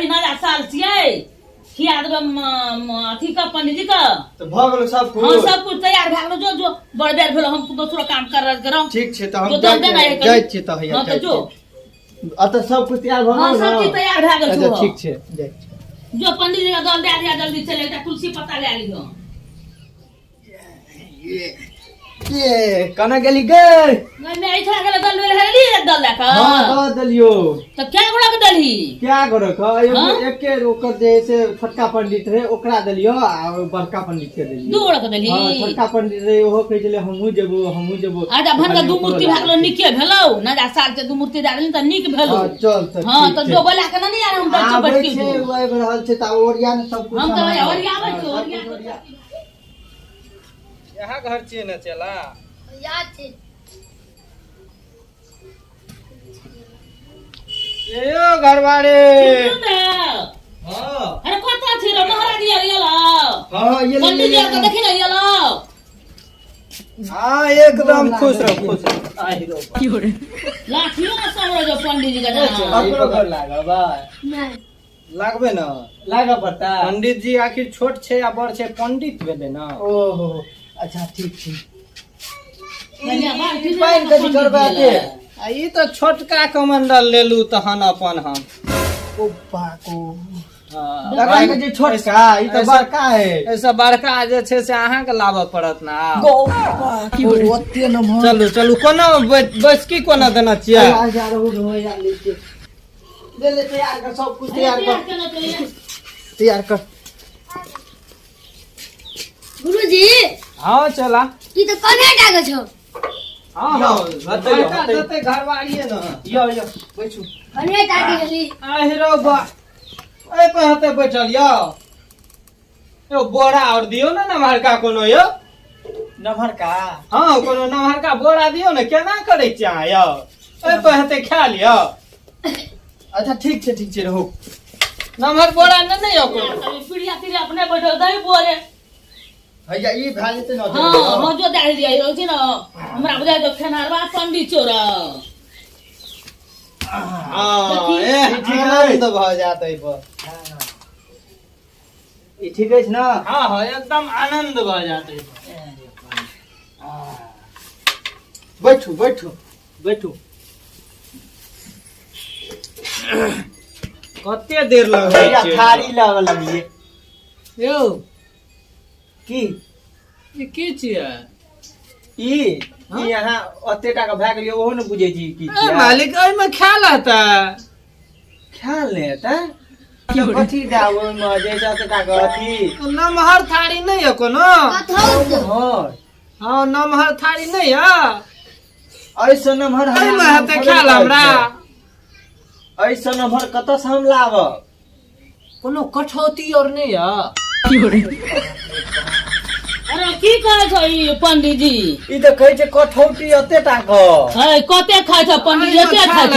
दही ना साल छियै खिया देबे अथी का पंडित जी का तो भ गेलो सब कुछ। हां सब कुछ तैयार भ गेलो जो बड़ बेर भेलो हम दोसरो काम करम। ठीक छै त हम जाय छी त हैया हां त जो अत सब कुछ तैयार भ गेल। हां सब चीज तैयार भ गेल अच्छा छौ। ठीक छै जाय जो पंडित जी का दल दे दिया जल्दी चले एकटा तुलसी पत्ता ले लियो। ये कना गेली गे नहीं ऐठा गेल दल ले हेली दल लेका हां द दलियो त क्या गोड़ा के दलही क्या करे क एके ओकर जे से छोटका पंडित रहे ओकरा दलियो आ बड़का पंडित के दलियो। दू गोड़ा के दलही हां छोटका पंडित रहे ओहो कहि छले हमहू जेबो आजा भन के दू मूर्ति भागलो निके भेलौ ना जा साल के दू मूर्ति डालनी त निक भेलौ। हां चल त हां त जो बोला के नहीं यार हम त बैठ के छै ओइ रहल छै त ओरिया न सब कुछ हम त ओरिया आबै छी ओरिया यहाँ घर छिए न चला याद छै एयो घरवारे हां अरे कत छी रे नहरा दिया येला हां ये पंडित जी के देखि न येला हां एकदम खुश रहो आही रो की हो रे लाठियो ना सब जो पंडित जी का जाना अपनो घर लागबा नहीं लागबे न लागा पड़ता पंडित जी आखिर छोट छै आ बड़ छै पंडित भेले न। ओहो अच्छा ठीक छै पाइन कथी करबा के आ ई तो छोटका कमंडल लेलू तहन अपन हम ओप्पा को लगा के जे छोटका ई तो बड़का है ऐसा बड़का जे छै से अहाँ के लाबऽ पड़त ना गोप्पा की ओते न चलू चलू कोना बस की कोना देना छियै आ जा रहो या लेके ले तैयार कर सब कुछ तैयार कर गुरुजी हां चला तू तो कने डागे छौ हां हां हते घरवाड़िए न यो बैठू कने डागे गेली आहि रो बा ए पे हते बैठल यो बोरा और दियो ना नमहरका कोनो यो नमहरका हां कोनो नमहरका बोरा दियो ना केना करै छी अहाँ यो ए पे हते खा लियो। अच्छा ठीक छै रहो नमहर बोरा न यो कोनो पीड़िया तीरे अपने बैठो दही बोरे भैया ई भा जेते न हां हम जो दे दिया हो छी न हमरा बुझाय तो खेनारवा पंडित चोरा हां ए ठीक आनंद भ जात है पर ई ठीक है ना हां हां एकदम आनंद भ जात है। बैठू कते देर लगै छै थारी लगलिए यो की छियै ई यहाँ ओते टाका भए गेलिए ओहो न बुझै छी की छियै मालिक एहि में ख्याल हेता कथी दाओ में जैसा टाका अथी नमहर थारी नहीं है कोनो हां नमहर थारी नहीं है ऐसा नमहर में हेते ख्याल हमरा ऐसा नमहर कत से हम लाब कोनो कठौती और नहीं है अरे की कहै छ ई पंडित जी ई त कहै छै कठौती अते टाका है कते खाय छ पंडित जी एते खाय छ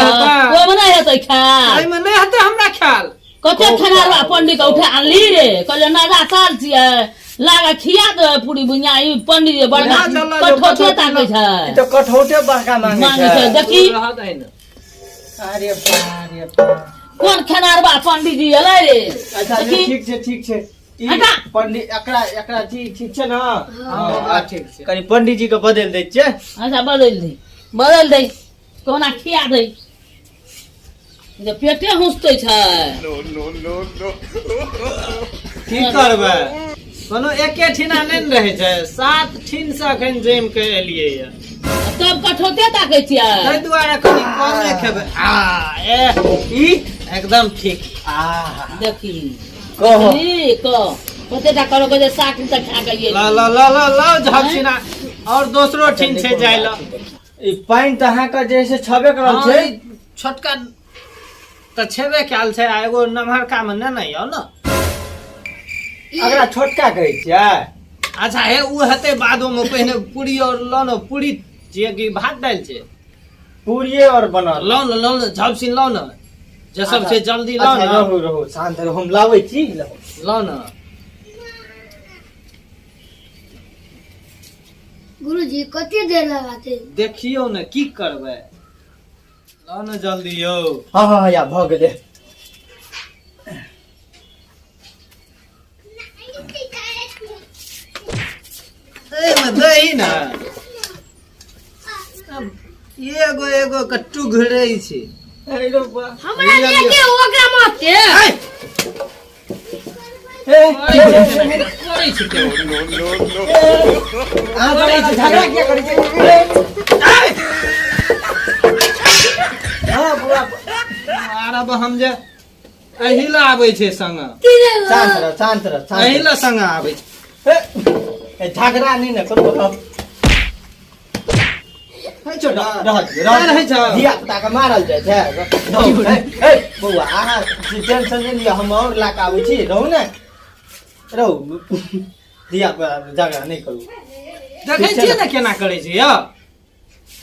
ओ मने हेतै ख्याल एहि में नहीं हेतै हमरा ख्याल कते खनारवा पंडित के उठा आनली रे कहले नागा साल छियै लागा खिया दे पूरी बुनिया ई पंडित जी बड़का कठौते ताकै छै ई त कठौते बड़का मांगे छै देखी अरे कोन खनारवा पंडित जी एलै रे अच्छा ठीक छै ई पंडित एकरा ठीक छै ना हां ठीक छै कनी पंडित जी के बदल दै छै। अच्छा बदल दे कोना खिया दे जे पेटे हुसते छै की करबै कोनो एके ठिना नहीं रहे छै 7 ठिन से अखन जम के एलिए य तब कठौते ताकै छियै ताहि दुआरे कनी कम नहीं खेबै ए ई एकदम ठीक देखी कहो कतेटा करो के जे 60 तक खा गई ला झपसिना और दूसरो ठिन छै जाय ल ई पाइन त अहाँ के जैसे छबे करल छै छोटका त छेबे काल छै एगो नमहरका में नहीं हो न अगला छोटका कहै छियै अच्छा हे उ हेते बादो में पहिने पूरी और लो न पूरी जे कि भात दाल छै पूरीए और बनल लो न झपसिन लो न जे सब छै जल्दी लो न रहो शांत रहो हम लाबै छी लो न गुरुजी कते देर लगाते देखियो न की करबै लो न जल्दी यो हां या भ गेलै में दही ना एगो एगो कट्टू घुरे छे हमरा लेके ओकरा मारते करै छै के झगड़ा क्या करै छै हां बुआ आब हम जे अहिला आबै छै संग शांत रह अहिला संग आबै छै झगड़ा नहीं ना करो है छोटा रहै छ धिया पुता के मारल जाय छै बौआ अहाँ टेंशन नहीं लिया हम और ला के आबै छी रहू ने रहू धिया पुता झगड़ा नहीं करू देखै छियै ने केना करै छै यौ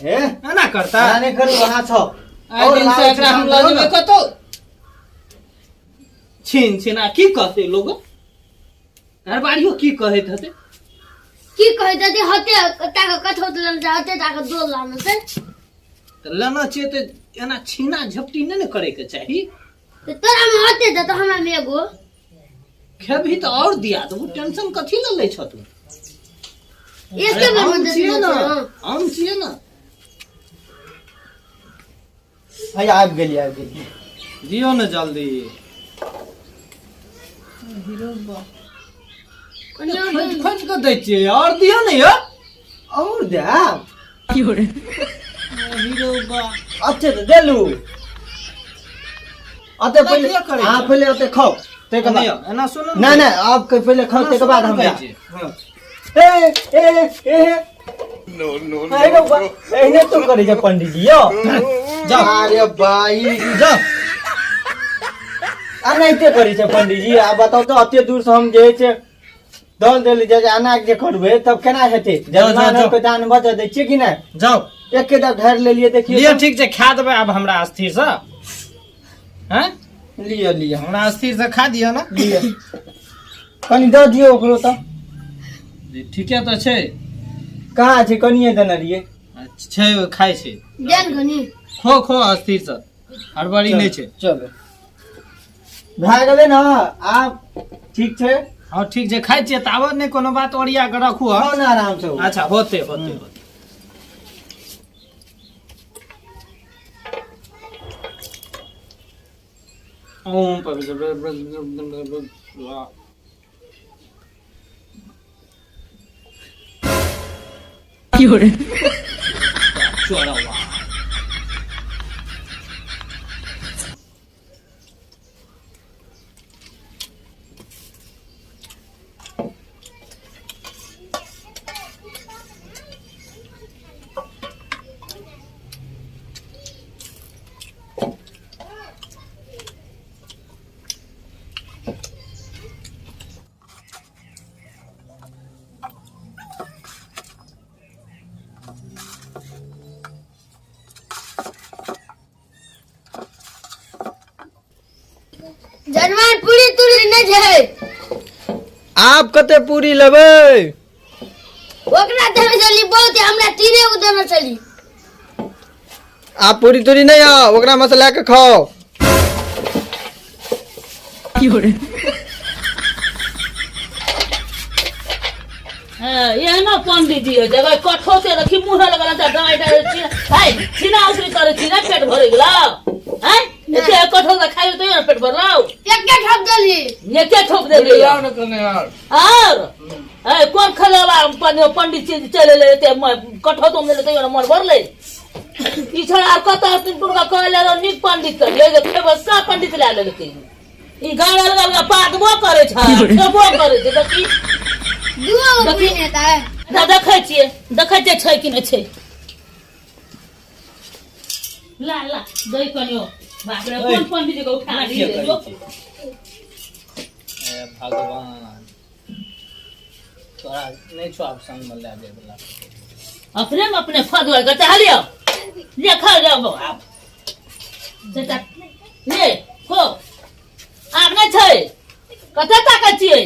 हे एना करता नहीं करू अहाँ छ आइ दिन से एकरा हम लऽ जेबै कतौ छिना की कहते लोग घर बाड़ियो की कहैत हते की कहै दे हते ताके कथो दलन हते ताके दो लान से त लेना छै त एना छीना झपटी नहीं करे के चाही तोरा में हते त हमरा में एगो खेबही त और दिया तो टेंशन कथी ल लै छ तू एके बेर में दे हम छिए ना भाई आबि गेली दियो ने जल्दी खोज के दै छियै और दियो ने यौ और दे हीरो बा अच्छे तो देलू अते पहले क्या करे हां छै? पहले अते खाओ ते के नहीं बाद एना सुनो ना ना आप के पहले खाओ ते के बाद हम कहै जा छै। ए नो एने तो करे जे पंडित जी यो जाओ। अरे भाई जा आ नहीं ते करे छै पंडित जी आ बताओ तो अते दूर से हम जे छै दल देली जे अना के करबे तब केना हेते जब जाओ। पे दान बचा दै छी कि नहीं जाओ एक के दाव घर ले लिए देखिए लियो ठीक छै खा देबै अब हमरा स्थिर से हैं लिया हमरा स्थिर से खा दियो ना लिया कनी दे दियो ओकरो त ठीके तो छै कहाँ छै कनिए देने रहिए छै खाइ छै देन घनी खो स्थिर से हड़बड़ी नहीं छै चलो भए गेलै ना आब ठीक छै हाँ ठीक छै खाइ छियै ताबत नहीं कोनो बात ओरिया के रखू खाओ ना आराम से अच्छा होते ओम चोरा हुआ जनमान पूरी तुरी नहीं छै आप कते पूरी लेबै ओकरा देना चली बहुत हमरा तीने गो देना चली आप पूरी तुरी नहीं आओ ओकरा मसाला के खाओ ये ना पंडित जी जगह कठो से रखी मुंह लगा था दवाई हाय छीना उसरी करे छीना पेट भर गेला हैं एते कठो का खाइ तो ना पेट भरलाओ एक के ठप दली ये के ठोक देली यार न कने यार और ए कौन खलेला पंडित जी चले ले ते कठो तुम ले तो मर भरले ई छोड़ा कता दुर्गा कहले रो निक पंडित कर ले के बस का पंडित ला ले के ई गाड़ लगा पादबो करे छ सबो करे छ देखी दुओ पूरी नेता है देखै छियै छै कि नहि छै ला दही कनियो बाप रे कोन पंडित जी के उठा ली रे जो ए भगवान तोरा नहीं छो आप संग में ले देबला अपने फदवर के चलियो ले खा जाओ आप बेटा ले खो आप नहीं छै कते ताकै छियै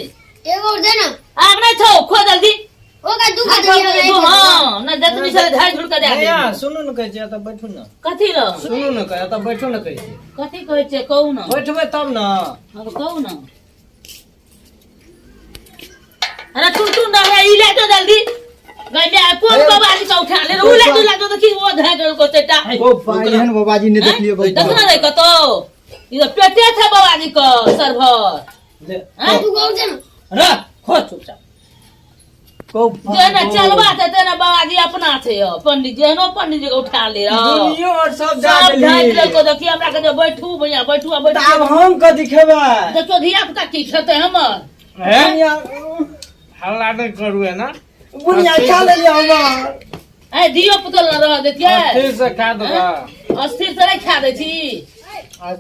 एगो और देना आप नहीं छो खो जल्दी ओका दुका दे हां ना जतनी से झाड़ झुड़ के दे नहीं यार सुनो न कहै छै त बैठू न कथी रो सुनो न कहै त बैठू न कहै छै कथी कहै छै कहू ना बैठबै तब न अब कहू ना अरे तू ना रे ई ले तो जल्दी गैया कौन बाबा जी का उठा ले उला दुला तो कि वो धै को चटा ओ पाइन बाबा जी ने देख लियो देखना रे कतो ये पेटे था बाबा जी का सरभर आ तू गौ जन रा खो चुपचाप को जेना चलबा ते तेना बाबा जी अपना थे पंडित जेनो पंडित जी को उठा ले दुनिया और सब जा सब ढाई देली को देखिए हमरा के जो बैठू भैया बैठू अब बैठू हम क दिखेबा देखो धिया पुता की खेते हमर हैं दुनिया हल्ला नहीं करू है ना बुनिया खा ले हमर ए धियो पुतल न रह देतिए फिर से खा दो अस्थिर से नहीं खा दे छी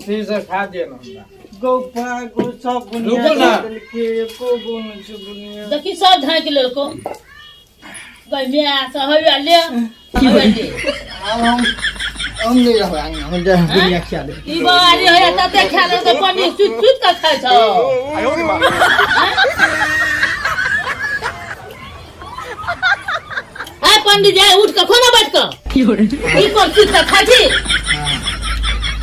फिर से खा दे ना गोपा को सब बुनिया रुको ना। के को गुण से बुनिया देखी सब ढाई ले को गई मैं से हवा ले हवा ले हम नहीं रहो हम जा बुनिया खा ले ई बारी है तते खा ले तो पंडित चुट चुट का खाय छ आ पंडित जी उठ के खोना बैठ के ई कोन चीज का खा छी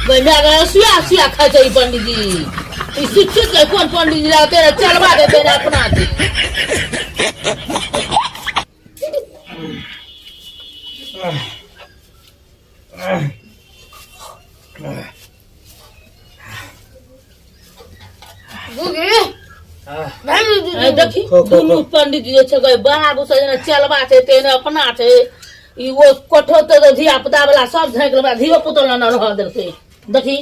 गई मैं सुया सुया खा छी पंडित जी ई शिक्षित के कौन पंडित जी ला तेरा चलवा दे तेरा अपना थी गुगे ए, देखी दुनू पंडित जी छै गए बाबू से जेना चलबा छै तेने अपना छै ई वो कोठो तो धिया पुता वाला सब झाँक लेबा धियो पुतल न रह देलकै देखी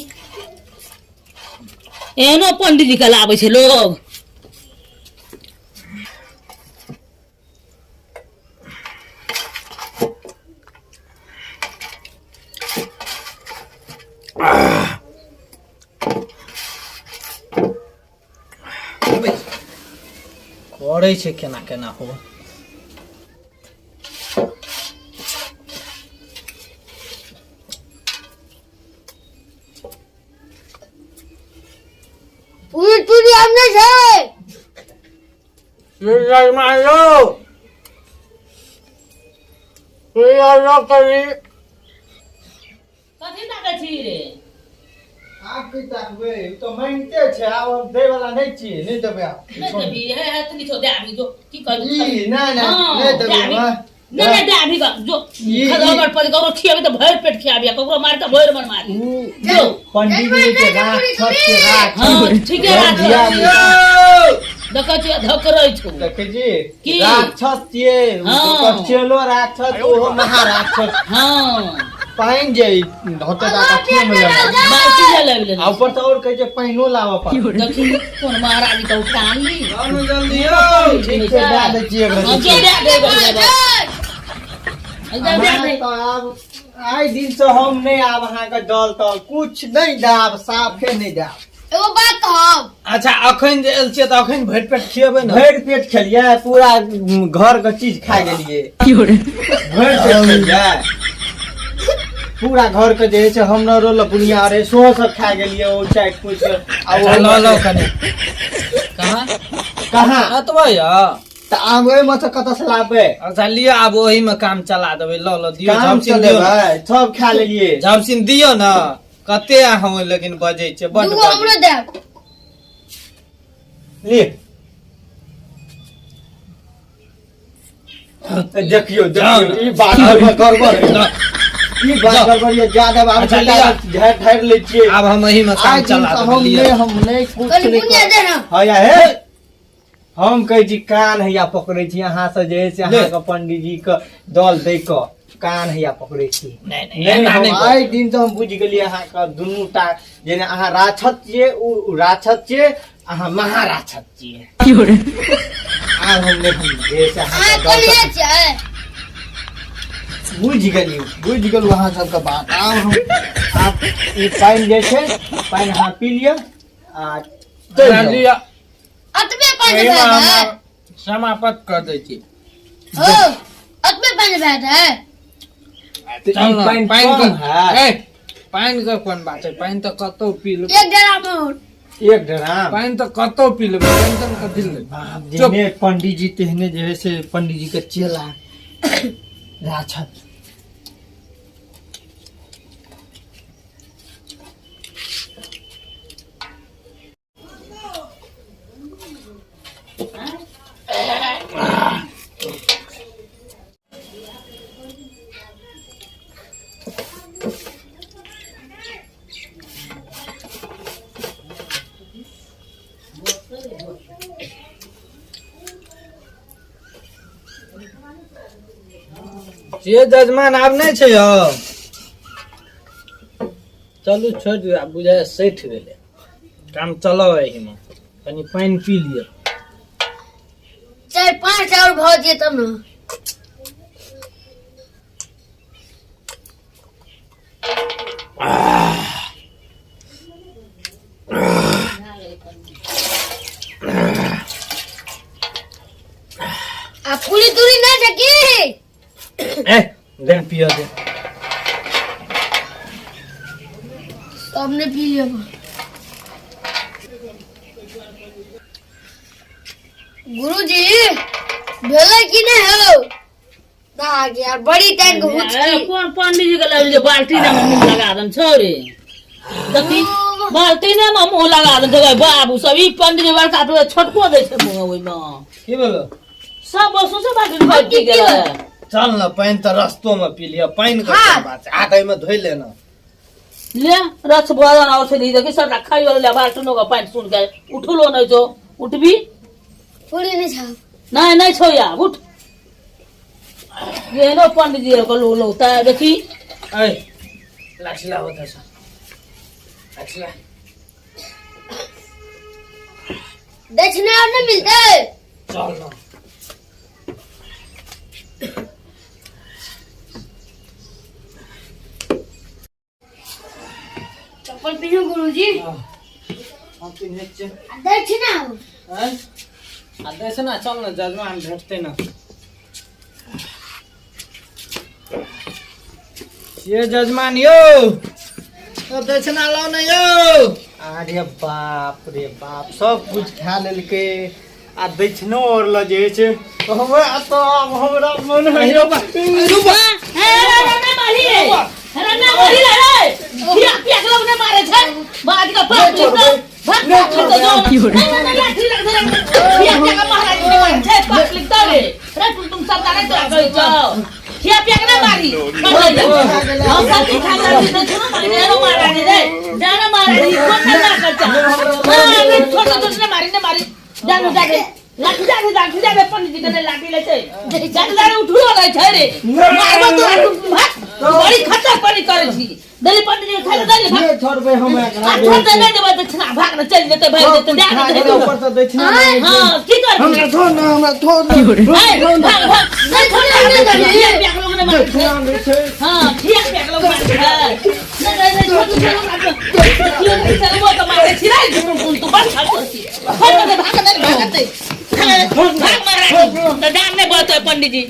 एहनो पंडित जी के लाबै छै लोग करे छै केना केना हो पूरी पूरी हमने छै ये मारो ये लो करी कथी ताकै छी रे आप की ताकबे तो मांगते छे आब हम दे वाला नहीं छी नहीं देबे नहीं देबी हे हे तनी छो दे आबी जो की कर ई ना ना नहीं देबे नहीं नहीं दे आबी का जो ये- खदोगर पर करो खियाबी तो भर पेट खियाबी ककरो मार के भर मन मारी जो पंडित जी के राख छत के राख हां ठीक है दिया राख देखै छी धकरै छौ देखे जी की? राक्षस छिए हाँ। ओकर चेलो राक्षस ओहो महाराक्षस हां पाइन जे होते ता कथी में लगा बाल्टी ले ले ले आ ऊपर तो और कहे जे पाइनो लावा पर देखी कौन महाराज का उठान ली जानो जल्दी हो ठीक से दे दे छिए हां जे दे दे दे तो अब आई दिन से हम नहीं आब अहाँ के दल तो कुछ नहीं दाब साफे नहीं दाब एगो बात कहब अच्छा अखन जे एल छियै त अखन भरि पेट खियेबै न भर पेट खेलिए पूरा घर के चीज खा गेलिए भर पेट खेलिए पूरा घर के जे छै हमरा रोल बुनिया रे सो सब खा गेलिए ओ चाट कुछ आ अच्छा वो लो लो कने कहाँ कहां अतबै या त आब ओइ में से कत से लाबे अच्छा लियो आब ओही में काम चला देबै लो लो दियो काम झमसिन चले दियो भाई सब खा लेलिए झमसिन दियो न कते अहाँ लेकिन बजै छै बड दूगो हमरो देब ले देखियो देखियो ई बात में गड़बड़ है ई बात गड़बड़ ये ज्यादा बात अच्छा, चला झड़ ठहर ले छिए आब हम एही में काम आज दिन चला से देबै हम लियो नहीं हम नहीं कुछ कनी नहीं बुनिया दे ना हाँ या है हम कहे छी कान हैया पकड़े छी अहाँ से जे है से ले। अहाँ के पंडित जी के दल दे के कान हैया पकड़े छी नहीं नहीं एना हम नहीं आइ दिन से हम बुझ गेलिए अहाँ के दुनू टा जेना अहाँ राक्षस छिए उ राक्षस छिए अहाँ महाराक्षस छिए आब हम नहीं हम जे से अहाँ आ के दल कनिया से छै बुझ गेलू अहाँ सबके बात आब हम आप ई पानि जे छै पानि अहाँ पी लिअ आ चलि जाउ। लियो अतबे पानी एही में भेट है हम समाप्त कर दै छी हो अतबे पानी भेट है तऽ चल ई न, पानि पानि कम है ए पानि के कोन बात छै पानि तऽ कतौ पी लेबै एक ड्राम और एक ड्राम पानि तऽ कतौ पी लेबै टेंशन कथी लेबै चुप जेहने पंडित जी तेहने जे है से पंडित जी के चेला राक्षस ये जजमान आब नहीं छे यौ चलू छोड़ दियो आब बुझाय सैठ गेले काम चलो एही में कनी पानी पी लियो 4-5 और भऽ जे तब न आ पूरी दूरी ना जकी ए देन पियो दे सबने पी लिया गुरुजी भेले कि नहीं हो दाग यार बड़ी टैंक हुचकी कौन पंडित जी के लगे बाल्टी में मुंह लगा दन छोरे देखी बाल्टी में मुंह लगा दन तो बाबू सभी पंडित जी बड़का तो छोटको दे छे मुंह ओइ में की बोलो सब बसु से बाल्टी में पी गेल चल ना पानी तो रस्तों में पी लिया पानी का क्या बात है आगे में धोई लेना ले रस भरन और से ली देखी सब रखा ही वाला बाल्टी का पानी सुन के उठलो नहीं तो उठबी पूरी नहीं छाप नहीं नहीं छोया उठ ये नो पंडित जी को लो लो ता देखी ए लक्षला होता सा लक्षला दक्षिणा और नहीं मिलते चल ना चप्पल पहनो गुरुजी हम पिन्हे छे दक्षिणा हैं आ देसे ना चल ना जजमान भेटते ना ये जजमान यो तो दक्षिणा लो ना यो अरे बाप रे बाप सब कुछ खा लेलके आ दक्षिणो और ल जे छे हमरा तो हमरा मन है यो रुपा हे ना मारी रे हे ना मारी रे किया किया लोग ने मारे छे बात का पाप लिखो भाग तो जो ना लाठी लग दे किया क्या महाराज ने मारे छे पाप लिखता रे रे तुम सब का नहीं तो गई जाओ किया पिया ना मारी हम सब खा कर दे सुनो मारी रे महाराज रे जाना महाराज कौन ना करता हां रे छोटा दूसरे मारी जानो जाके लाठी जाके पंडित जी के लाठी ले छे जाके उठलो नहीं छे रे मारबो तो भाग बड़ी खतरा पड़ी करे छी दली पंडित जी खाले दली भाग छोड़ बे हम छोड़ दे नहीं देबे दक्षिणा भाग न चल जेते भाई जेते दे ऊपर से दक्षिणा हां की कर हमरा छोड़ ना भाग भाग नहीं छोड़ दे ये लोग ने मार दक्षिणा दे छे हां ठीक है लोग मार नहीं छोड़ चल वो तो मारे छी रे तू बस खा करती भाग नहीं भागते भाग मारा तो दाम नहीं बोलते पंडित जी